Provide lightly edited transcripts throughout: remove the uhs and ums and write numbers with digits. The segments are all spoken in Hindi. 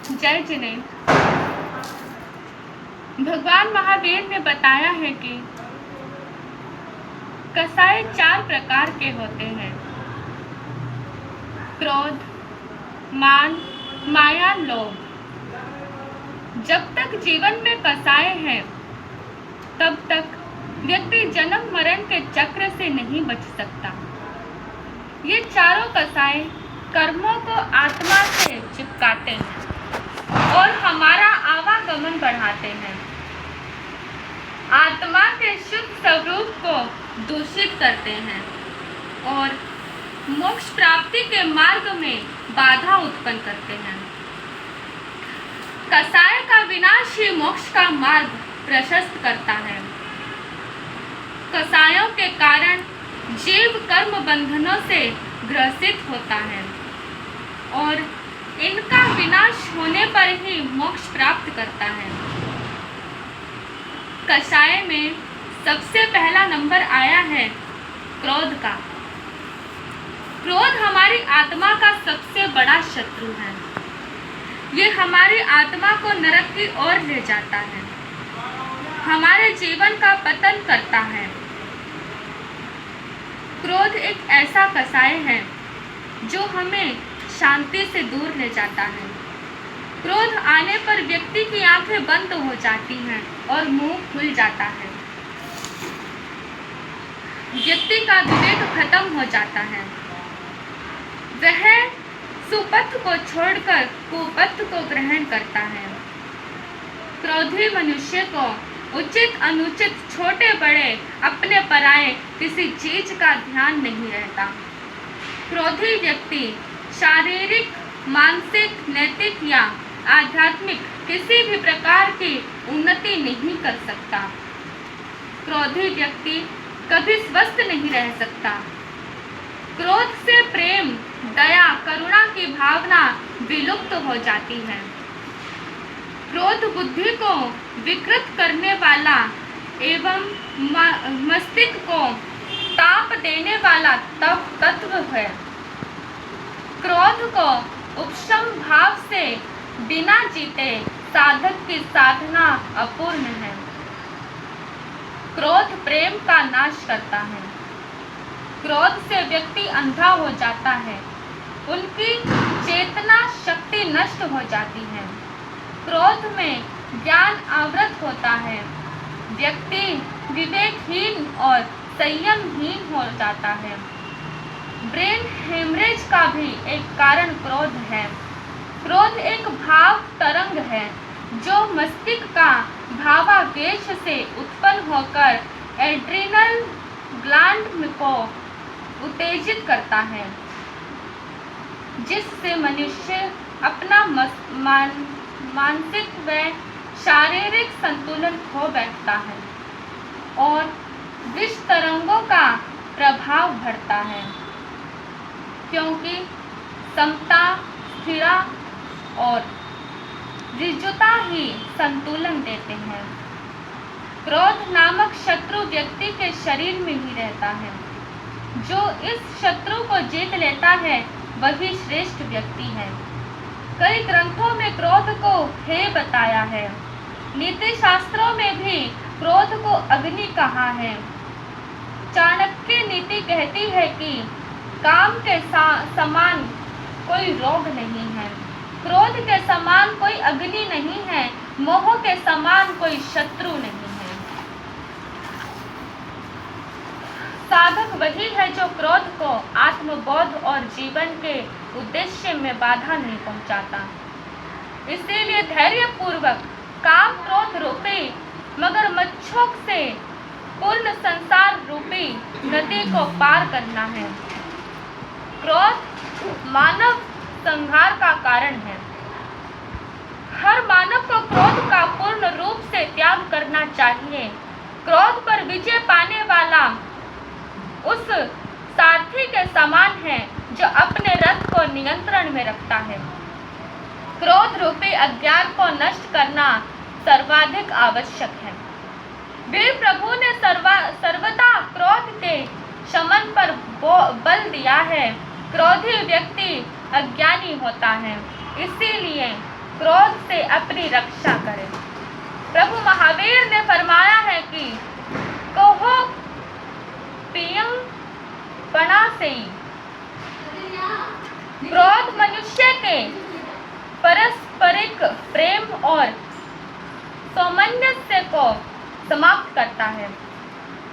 जय जिनेन्द्र। भगवान महावीर ने बताया है कि कसाई 4 प्रकार के होते हैं: क्रोध, मान, माया, लोभ। जब तक जीवन में कसाई हैं, तब तक व्यक्ति जन्म मरण के चक्र से नहीं बच सकता। ये चारों कसाई कर्मों को आत्मा से चिपकाते हैं और हमारा आवागमन बढ़ाते हैं, आत्मा के शुद्ध स्वरूप को दूषित करते हैं और मोक्ष प्राप्ति के मार्ग में बाधा उत्पन्न करते हैं। कसाई का विनाश ही मोक्ष का मार्ग प्रशस्त करता है। कसायों के कारण जीव कर्म बंधनों से ग्रसित होता है और इनका विनाश होने पर ही मोक्ष प्राप्त करता है। कसाय में सबसे पहला नंबर आया है क्रोध का। क्रोध हमारी आत्मा का सबसे बड़ा शत्रु है। ये हमारी आत्मा को नरक की ओर ले जाता है, हमारे जीवन का पतन करता है। क्रोध एक ऐसा कसाय है जो हमें शांति से दूर ले जाता है। क्रोध आने पर व्यक्ति की आंखें बंद हो जाती हैं और मुंह खुल जाता है। व्यक्ति का विवेक खत्म हो जाता है। वह सुपथ को छोड़कर कुपथ को ग्रहण करता है। क्रोधी मनुष्य को उचित अनुचित, छोटे बड़े, अपने पराये किसी चीज का ध्यान नहीं रहता। क्रोधी व्यक्ति शारीरिक, मानसिक, नैतिक या आध्यात्मिक किसी भी प्रकार की उन्नति नहीं कर सकता। क्रोधी व्यक्ति कभी स्वस्थ नहीं रह सकता। क्रोध से प्रेम, दया, करुणा की भावना विलुप्त हो जाती है। क्रोध बुद्धि को विकृत करने वाला एवं मस्तिष्क को ताप देने वाला तत्व है। क्रोध को उपशम भाव से बिना जीते साधक की साधना अपूर्ण है। क्रोध प्रेम का नाश करता है। क्रोध से व्यक्ति अंधा हो जाता है, उनकी चेतना शक्ति नष्ट हो जाती है। क्रोध में ज्ञान आवृत होता है। व्यक्ति विवेकहीन और संयमहीन हो जाता है। ब्रेन हेमरेज का भी एक कारण क्रोध है। क्रोध एक भाव तरंग है जो मस्तिष्क का भावावेश से उत्पन्न होकर एड्रिनल ग्लैंड को उत्तेजित करता है, जिससे मनुष्य अपना मानसिक व शारीरिक संतुलन खो बैठता है और विष तरंगों का प्रभाव बढ़ता है, क्योंकि समता, स्थिरता और ऋजुता ही संतुलन देते हैं। क्रोध नामक शत्रु व्यक्ति के शरीर में ही रहता है। जो इस शत्रु को जीत लेता है वही श्रेष्ठ व्यक्ति है। कई ग्रंथों में क्रोध को हे बताया है। नीति शास्त्रों में भी क्रोध को अग्नि कहा है। चाणक्य नीति कहती है कि काम के समान कोई रोग नहीं है, क्रोध के समान कोई अग्नि नहीं है, मोह के समान कोई शत्रु नहीं है। साधक वही है जो क्रोध को आत्मबोध और जीवन के उद्देश्य में बाधा नहीं पहुंचाता। इसीलिए धैर्यपूर्वक काम क्रोध रूपी मगरमच्छों से पूर्ण संसार रूपी नदी को पार करना है। क्रोध मानव संहार का कारण है। हर मानव को क्रोध का पूर्ण रूप से त्याग करना चाहिए। क्रोध पर विजय पाने वाला उस सारथी के समान है जो अपने रथ को नियंत्रण में रखता है। क्रोध रूपी अज्ञान को नष्ट करना सर्वाधिक आवश्यक है। वीर प्रभु ने सर्वदा क्रोध के शमन पर बल दिया है। क्रोधी व्यक्ति अज्ञानी होता है, इसीलिए क्रोध से अपनी रक्षा करें। प्रभु महावीर ने फरमाया है कि कहो पियं पणासेई। क्रोध मनुष्य के पारस्परिक प्रेम और सामंजस्य को समाप्त करता है।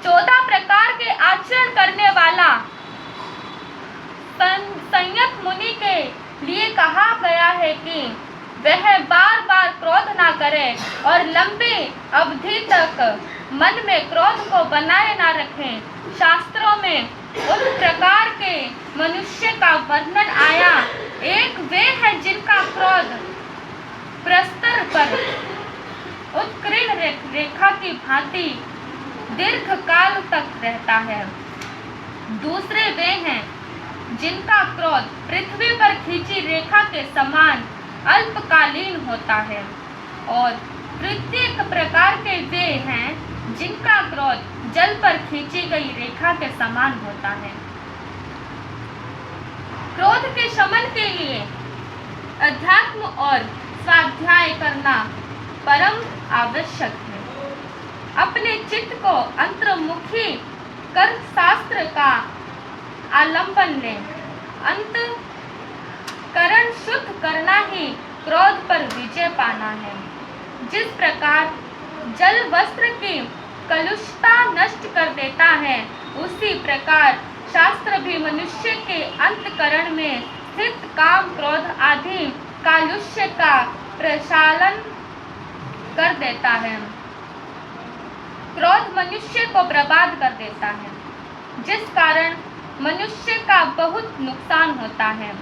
14 प्रकार के आचरण करने वाला संयत मुनि के लिए कहा गया है कि वह बार बार क्रोध ना करे और लंबी अवधि तक मन में क्रोध को बनाए ना रखें। शास्त्रों में उन प्रकार के मनुष्य का वर्णन आया। एक वे है जिनका क्रोध प्रस्तर पर उत्कीर्ण रेखा की भांति दीर्घ काल तक रहता है। दूसरे वे हैं जिनका क्रोध पृथ्वी पर खींची रेखा के समान अल्पकालीन होता है। और तृतीय प्रकार के वे हैं जिनका क्रोध जल पर खींची गई रेखा के समान होता है। क्रोध के शमन के लिए अध्यात्म और स्वाध्याय करना परम आवश्यक है। अपने चित्त को अंतर्मुखी कर शास्त्र का आलंबन लें। अंतःकरण शुद्ध करना ही क्रोध पर विजय पाना है। जिस प्रकार जल वस्त्र की कलुषता नष्ट कर देता है, उसी प्रकार शास्त्र भी मनुष्य के अंतःकरण में स्थित काम क्रोध आदि कालुष्य का प्रक्षालन कर देता है। क्रोध मनुष्य को बर्बाद कर देता है, जिस कारण मनुष्य का बहुत नुकसान होता है।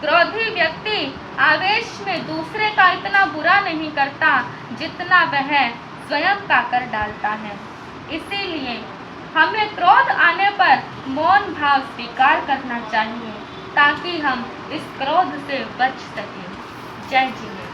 क्रोधी व्यक्ति आवेश में दूसरे का इतना बुरा नहीं करता जितना वह स्वयं का कर डालता है। इसीलिए हमें क्रोध आने पर मौन भाव स्वीकार करना चाहिए ताकि हम इस क्रोध से बच सकें। जय जी।